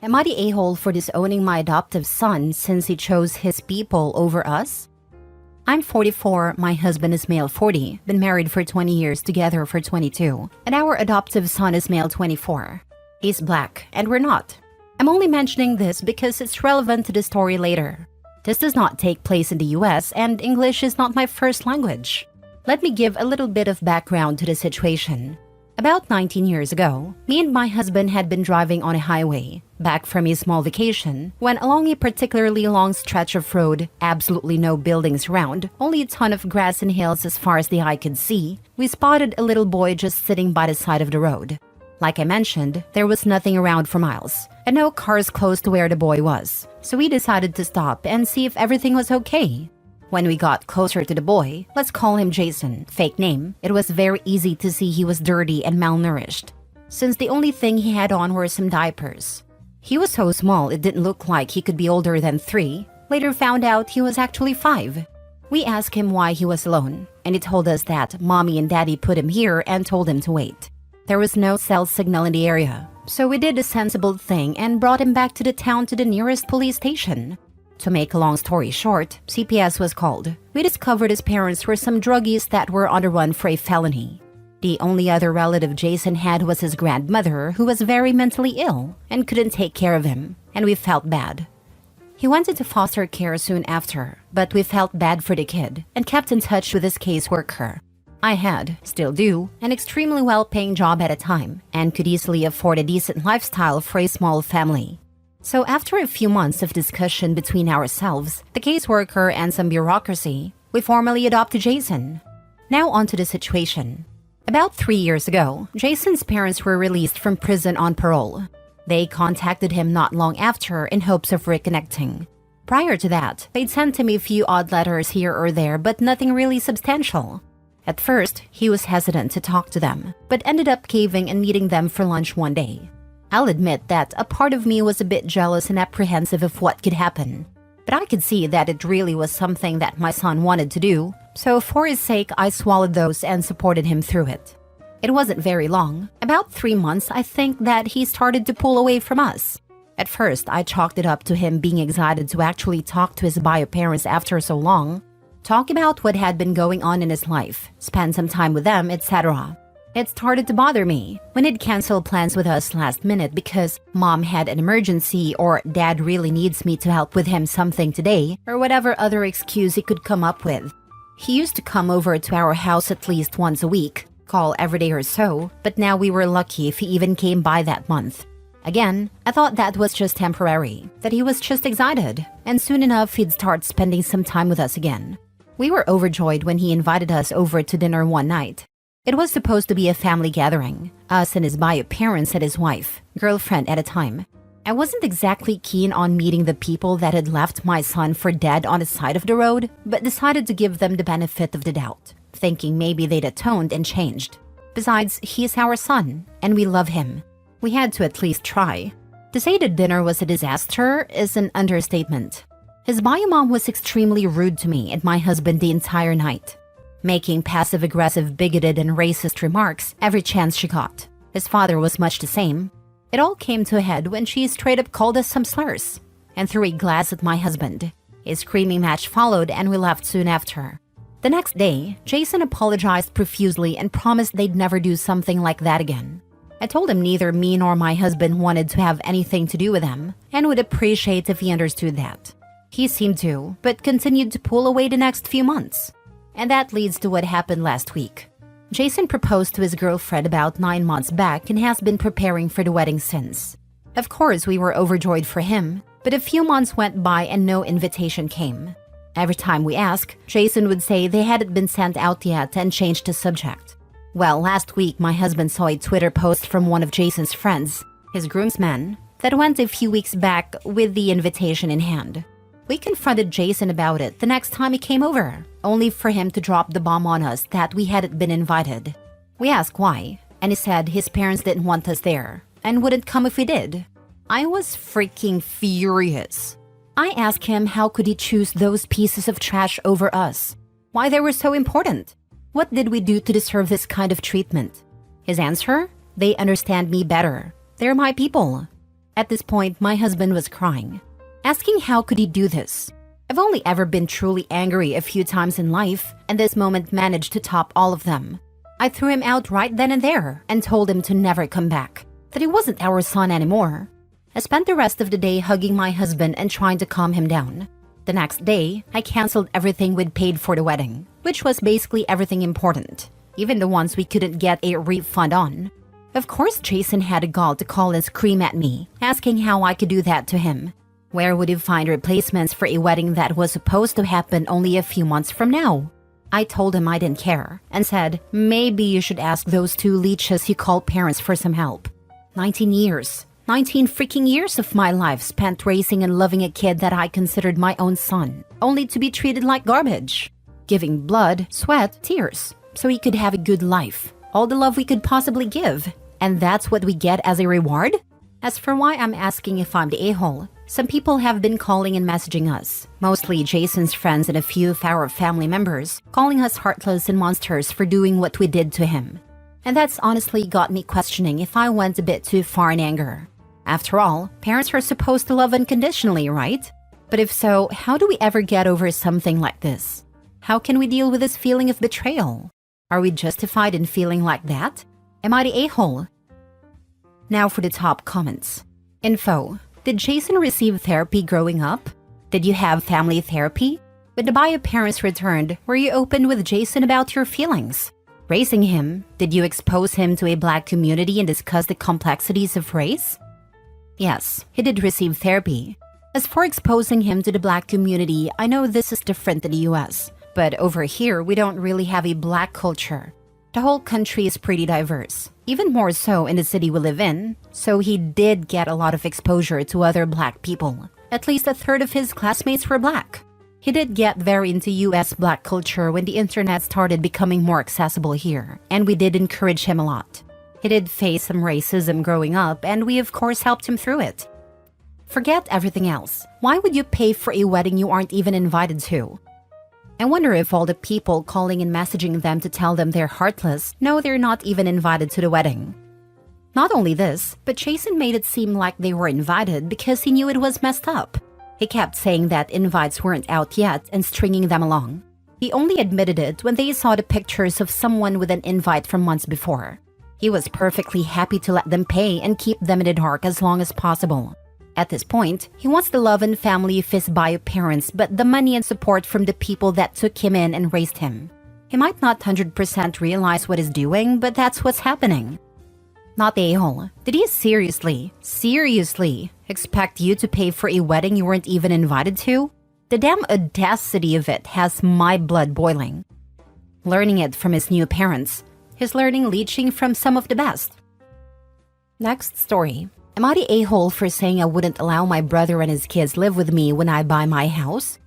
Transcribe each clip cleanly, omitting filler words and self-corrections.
Am I the a-hole for disowning my adoptive son since he chose his people over us? I'm 44, my husband is male 40, been married for 20 years, together for 22, and our adoptive son is male 24. He's black, and we're not. I'm only mentioning this because it's relevant to the story later. This does not take place in the US, and English is not my first language. Let me give a little bit of background to the situation. About 19 years ago, me and my husband had been driving on a highway, back from a small vacation, when along a particularly long stretch of road, absolutely no buildings around, only a ton of grass and hills as far as the eye could see, we spotted a little boy just sitting by the side of the road. Like I mentioned, there was nothing around for miles, and no cars close to where the boy was, so we decided to stop and see if everything was okay. When we got closer to the boy, let's call him Jason, fake name, it was very easy to see he was dirty and malnourished, since the only thing he had on were some diapers. He was so small it didn't look like he could be older than 3, later found out he was actually 5. We asked him why he was alone, and he told us that mommy and daddy put him here and told him to wait. There was no cell signal in the area, so we did a sensible thing and brought him back to the town to the nearest police station. To make a long story short, CPS was called. We discovered his parents were some druggies that were on the run for a felony. The only other relative Jason had was his grandmother, who was very mentally ill and couldn't take care of him, and we felt bad. He went into foster care soon after, but we felt bad for the kid and kept in touch with his caseworker. I had, still do, an extremely well-paying job at a time and could easily afford a decent lifestyle for a small family. So after a few months of discussion between ourselves, the caseworker, and some bureaucracy, we formally adopted Jason. Now onto the situation. About 3 years ago, Jason's parents were released from prison on parole. They contacted him not long after in hopes of reconnecting. Prior to that, they'd sent him a few odd letters here or there, but nothing really substantial. At first, he was hesitant to talk to them, but ended up caving and meeting them for lunch one day. I'll admit that a part of me was a bit jealous and apprehensive of what could happen, but I could see that it really was something that my son wanted to do, so for his sake I swallowed those and supported him through it. It wasn't very long, about 3 months I think, that he started to pull away from us. At first I chalked it up to him being excited to actually talk to his bio parents after so long, talk about what had been going on in his life, spend some time with them, etc. It started to bother me when he'd cancel plans with us last minute because mom had an emergency or dad really needs me to help with him something today, or whatever other excuse he could come up with. He used to come over to our house at least once a week, call every day or so, but now we were lucky if he even came by that month. Again, I thought that was just temporary, that he was just excited, and soon enough he'd start spending some time with us again. We were overjoyed when he invited us over to dinner one night. It was supposed to be a family gathering, us and his bio parents and his wife, girlfriend at a time. I wasn't exactly keen on meeting the people that had left my son for dead on the side of the road, but decided to give them the benefit of the doubt, thinking maybe they'd atoned and changed. Besides, he's our son, and we love him. We had to at least try. To say the dinner was a disaster is an understatement. His bio mom was extremely rude to me and my husband the entire night, making passive-aggressive, bigoted, and racist remarks every chance she got. His father was much the same. It all came to a head when she straight-up called us some slurs and threw a glass at my husband. A screaming match followed and we left soon after. The next day, Jason apologized profusely and promised they'd never do something like that again. I told him neither me nor my husband wanted to have anything to do with him and would appreciate if he understood that. He seemed to, but continued to pull away the next few months. And that leads to what happened last week. Jason proposed to his girlfriend about 9 months back and has been preparing for the wedding since. Of course, we were overjoyed for him, but a few months went by and no invitation came. Every time we asked, Jason would say they hadn't been sent out yet and changed the subject. Well, last week my husband saw a Twitter post from one of Jason's friends, his groomsmen, that went a few weeks back with the invitation in hand. We confronted Jason about it the next time he came over, only for him to drop the bomb on us that we hadn't been invited. We asked why, and he said his parents didn't want us there and wouldn't come if we did. I was freaking furious. I asked him how could he choose those pieces of trash over us, why they were so important. What did we do to deserve this kind of treatment? His answer? They understand me better. They're my people. At this point, my husband was crying, asking how could he do this. I've only ever been truly angry a few times in life, and this moment managed to top all of them. I threw him out right then and there and told him to never come back, that he wasn't our son anymore. I spent the rest of the day hugging my husband and trying to calm him down. The next day, I canceled everything we'd paid for the wedding, which was basically everything important, even the ones we couldn't get a refund on. Of course, Jason had a gall to call and scream at me, asking how I could do that to him. Where would he find replacements for a wedding that was supposed to happen only a few months from now? I told him I didn't care, and said, maybe you should ask those two leeches you call parents for some help. 19 freaking years of my life spent raising and loving a kid that I considered my own son, only to be treated like garbage. Giving blood, sweat, tears, so he could have a good life. All the love we could possibly give. And that's what we get as a reward? As for why I'm asking if I'm the a-hole, some people have been calling and messaging us, mostly Jason's friends and a few of our family members, calling us heartless and monsters for doing what we did to him. And that's honestly got me questioning if I went a bit too far in anger. After all, parents are supposed to love unconditionally, right? But if so, how do we ever get over something like this? How can we deal with this feeling of betrayal? Are we justified in feeling like that? Am I the a-hole? Now for the top comments. Info. Did Jason receive therapy growing up? Did you have family therapy? When the bio parents returned, were you open with Jason about your feelings? Raising him, did you expose him to a black community and discuss the complexities of race? Yes, he did receive therapy. As for exposing him to the black community, I know this is different in the US, but over here we don't really have a black culture. The whole country is pretty diverse, even more so in the city we live in, so he did get a lot of exposure to other black people. At least a third of his classmates were black. He did get very into US black culture when the internet started becoming more accessible here, and we did encourage him a lot. He did face some racism growing up, and we of course helped him through it. Forget everything else. Why would you pay for a wedding you aren't even invited to? I wonder if all the people calling and messaging them to tell them they're heartless know they're not even invited to the wedding. Not only this, but Jason made it seem like they were invited because he knew it was messed up. He kept saying that invites weren't out yet and stringing them along. He only admitted it when they saw the pictures of someone with an invite from months before. He was perfectly happy to let them pay and keep them in the dark as long as possible. At this point, he wants the love and family of his bio parents, but the money and support from the people that took him in and raised him. He might not 100% realize what he's doing, but that's what's happening. Not the a-hole. Did he seriously expect you to pay for a wedding you weren't even invited to? The damn audacity of it has my blood boiling. Learning it from his new parents. His learning leeching from some of the best. Next story. Am I the a-hole for saying I wouldn't allow my brother and his kids live with me when I buy my house?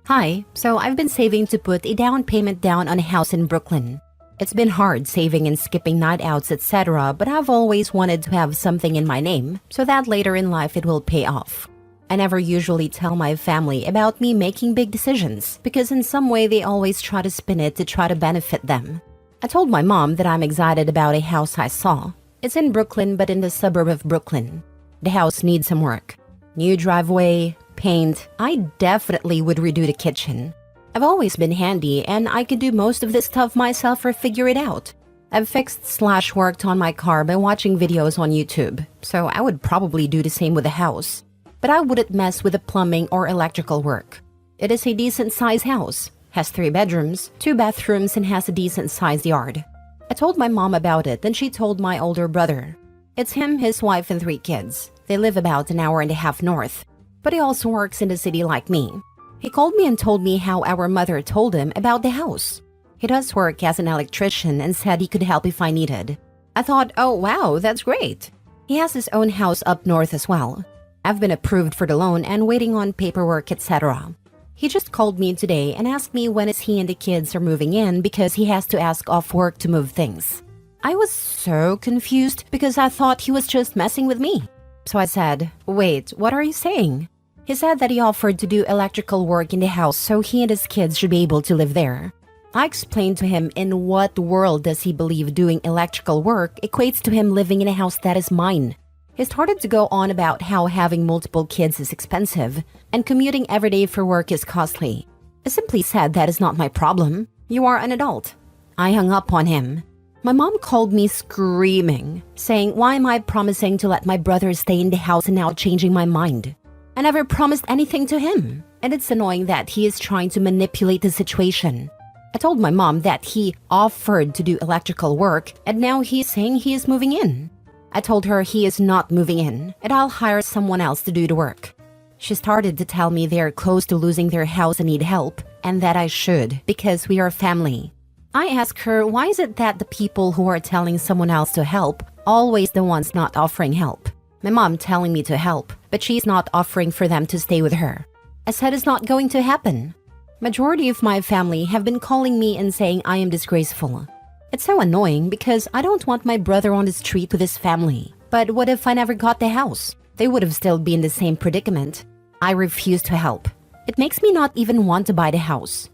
Hi, so I've been saving to put a down payment down on a house in Brooklyn. It's been hard saving and skipping night outs, etc., but I've always wanted to have something in my name so that later in life it will pay off. I never usually tell my family about me making big decisions because in some way they always try to spin it to try to benefit them. I told my mom that I'm excited about a house I saw. It's in Brooklyn, but in the suburb of Brooklyn. The house needs some work. New driveway, paint. I definitely would redo the kitchen. I've always been handy, and I could do most of this stuff myself or figure it out. I've fixed/worked on my car by watching videos on YouTube, so I would probably do the same with the house. But I wouldn't mess with the plumbing or electrical work. It is a decent-sized house. Has 3 bedrooms, 2 bathrooms, and has a decent-sized yard. I told my mom about it, and she told my older brother. It's him, his wife, and 3 kids. They live about an hour and a half north, but he also works in the city like me. He called me and told me how our mother told him about the house. He does work as an electrician and said he could help if I needed. I thought, oh wow, that's great. He has his own house up north as well. I've been approved for the loan and waiting on paperwork, etc. He just called me today and asked me when is he and the kids are moving in because he has to ask off work to move things. I was so confused because I thought he was just messing with me. So I said, wait, what are you saying? He said that he offered to do electrical work in the house so he and his kids should be able to live there. I explained to him in what world does he believe doing electrical work equates to him living in a house that is mine. He started to go on about how having multiple kids is expensive and commuting every day for work is costly. I simply said that is not my problem. You are an adult. I hung up on him. My mom called me screaming, saying, why am I promising to let my brother stay in the house and now changing my mind? I never promised anything to him, and it's annoying that he is trying to manipulate the situation. I told my mom that he offered to do electrical work, and now he's saying he is moving in. I told her he is not moving in, and I'll hire someone else to do the work. She started to tell me they're close to losing their house and need help, and that I should, because we are family. I asked her, why is it that the people who are telling someone else to help always the ones not offering help? My mom telling me to help, but she's not offering for them to stay with her. I said it's not going to happen. Majority of my family have been calling me and saying I am disgraceful. It's so annoying because I don't want my brother on the street with his family. But what if I never got the house? They would have still been in the same predicament. I refuse to help. It makes me not even want to buy the house.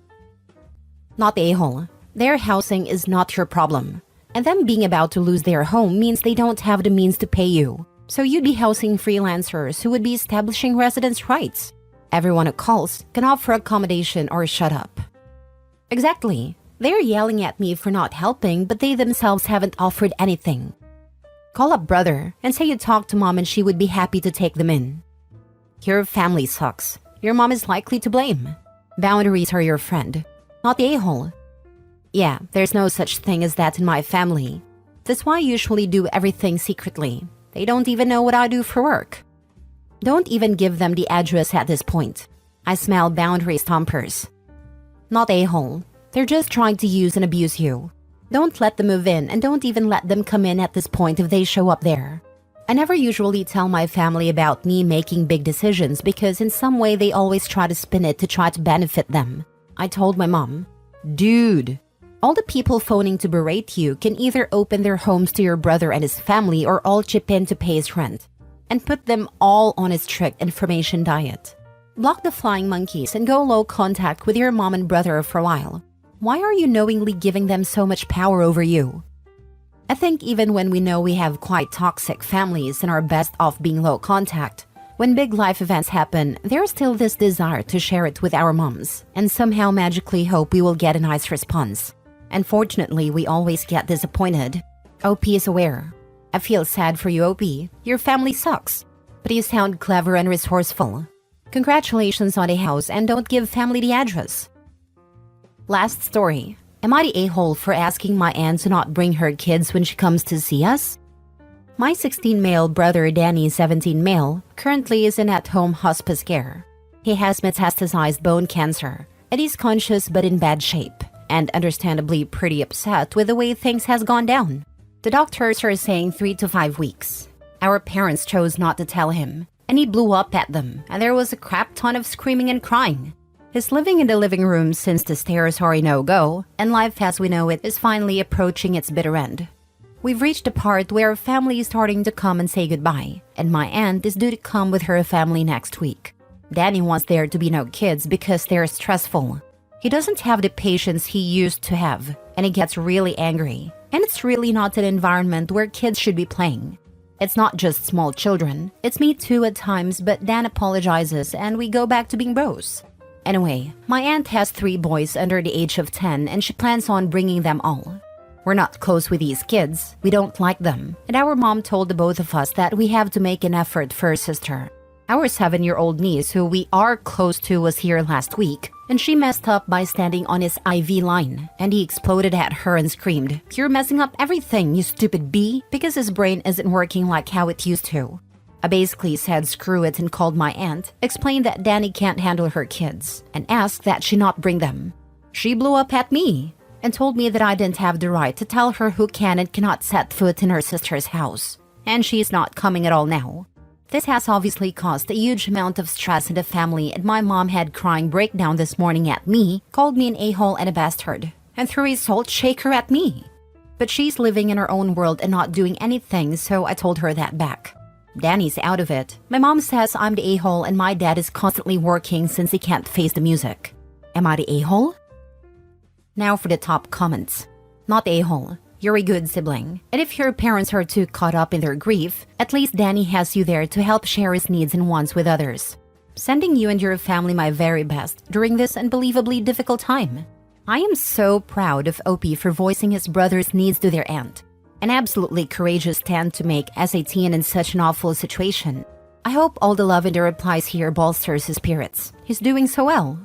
Not the a-hole. Their housing is not your problem. And them being about to lose their home means they don't have the means to pay you. So you'd be housing freelancers who would be establishing residence rights. Everyone who calls can offer accommodation or shut up. Exactly. They're yelling at me for not helping, but they themselves haven't offered anything. Call up brother and say you talked to mom and she would be happy to take them in. Your family sucks. Your mom is likely to blame. Boundaries are your friend, not the a-hole. Yeah, there's no such thing as that in my family. That's why I usually do everything secretly. They don't even know what I do for work. Don't even give them the address at this point. I smell boundary stompers. Not a-hole. They're just trying to use and abuse you. Don't let them move in and don't even let them come in at this point if they show up there. I never usually tell my family about me making big decisions because in some way they always try to spin it to try to benefit them. I told my mom, dude, all the people phoning to berate you can either open their homes to your brother and his family or all chip in to pay his rent and put them all on a strict information diet. Block the flying monkeys and go low contact with your mom and brother for a while. Why are you knowingly giving them so much power over you? I think even when we know we have quite toxic families and are best off being low contact, when big life events happen, there's still this desire to share it with our moms and somehow magically hope we will get a nice response. Unfortunately, we always get disappointed. OP is aware. I feel sad for you, OP. Your family sucks, but you sound clever and resourceful. Congratulations on a house and don't give family the address. Last story. Am I the a-hole for asking my aunt to not bring her kids when she comes to see us? My 16 male brother Danny, 17 male, currently is in at-home hospice care. He has metastasized bone cancer, and he's conscious but in bad shape, and understandably pretty upset with the way things has gone down. The doctors are saying 3 to 5 weeks. Our parents chose not to tell him, and he blew up at them, and there was a crap ton of screaming and crying. He's living in the living room since the stairs are a no-go, and life as we know it is finally approaching its bitter end. We've reached a part where our family is starting to come and say goodbye, and my aunt is due to come with her family next week. Danny wants there to be no kids because they're stressful. He doesn't have the patience he used to have, and he gets really angry. And it's really not an environment where kids should be playing. It's not just small children, it's me too at times, but Dan apologizes and we go back to being bros. Anyway, my aunt has 3 boys under the age of 10 and she plans on bringing them all. We're not close with these kids, we don't like them, and our mom told the both of us that we have to make an effort for her sister. Our 7-year-old niece, who we are close to, was here last week, and she messed up by standing on his IV line, and he exploded at her and screamed, "You're messing up everything, you stupid bee," because his brain isn't working like how it used to. I basically said screw it and called my aunt, explained that Danny can't handle her kids, and asked that she not bring them. She blew up at me and told me that I didn't have the right to tell her who can and cannot set foot in her sister's house, and she's not coming at all now. This has obviously caused a huge amount of stress in the family, and my mom had crying breakdown this morning at me, called me an a-hole and a bastard, and threw a salt shaker at me. But she's living in her own world and not doing anything, so I told her that back. Danny's out of it. My mom says I'm the a-hole and my dad is constantly working since he can't face the music. Am I the a-hole? Now for the top comments. Not the a-hole. You're a good sibling. And if your parents are too caught up in their grief, at least Danny has you there to help share his needs and wants with others. Sending you and your family my very best during this unbelievably difficult time. I am so proud of Opie for voicing his brother's needs to their aunt. An absolutely courageous stand to make as a teen in such an awful situation. I hope all the love in the replies here bolsters his spirits. He's doing so well.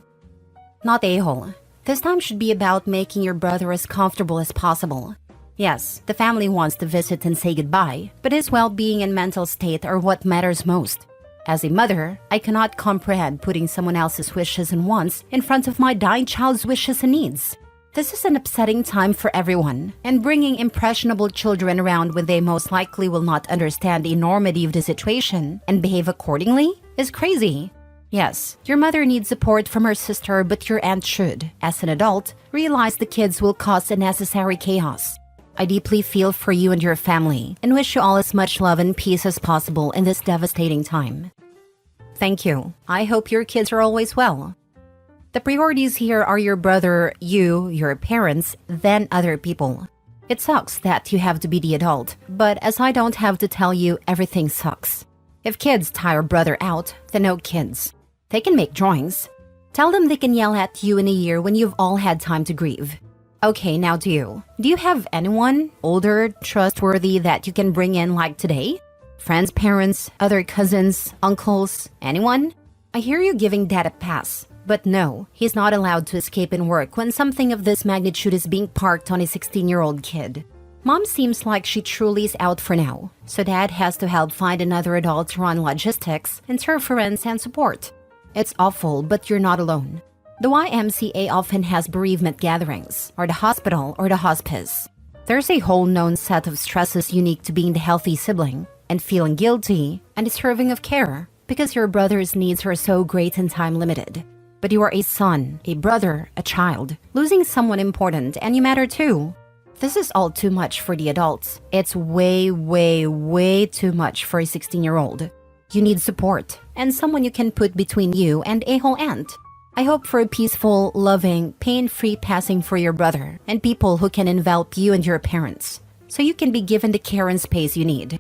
Not a-hole. This time should be about making your brother as comfortable as possible. Yes, the family wants to visit and say goodbye, but his well-being and mental state are what matters most. As a mother, I cannot comprehend putting someone else's wishes and wants in front of my dying child's wishes and needs. This is an upsetting time for everyone, and bringing impressionable children around when they most likely will not understand the enormity of the situation and behave accordingly is crazy. Yes, your mother needs support from her sister, but your aunt should, as an adult, realize the kids will cause unnecessary chaos. I deeply feel for you and your family, and wish you all as much love and peace as possible in this devastating time. Thank you. I hope your kids are always well. The priorities here are your brother, you, your parents, then other people. It sucks that you have to be the adult, but as I don't have to tell you, everything sucks. If kids tire brother out, then no kids. They can make drawings. Tell them they can yell at you in a year when you've all had time to grieve. Okay, now to you. Do you have anyone, older, trustworthy, that you can bring in like today? Friends, parents, other cousins, uncles, anyone? I hear you giving Dad a pass. But no, he's not allowed to escape in work when something of this magnitude is being parked on a 16-year-old kid. Mom seems like she truly is out for now, so Dad has to help find another adult to run logistics, interference, and support. It's awful, but you're not alone. The YMCA often has bereavement gatherings, or the hospital, or the hospice. There's a whole known set of stresses unique to being the healthy sibling, and feeling guilty and deserving of care, because your brother's needs are so great and time-limited. But you are a son, a brother, a child, losing someone important, and you matter too. This is all too much for the adults. It's way, way, way too much for a 16-year-old. You need support, and someone you can put between you and a whole aunt. I hope for a peaceful, loving, pain-free passing for your brother, and people who can envelop you and your parents, so you can be given the care and space you need.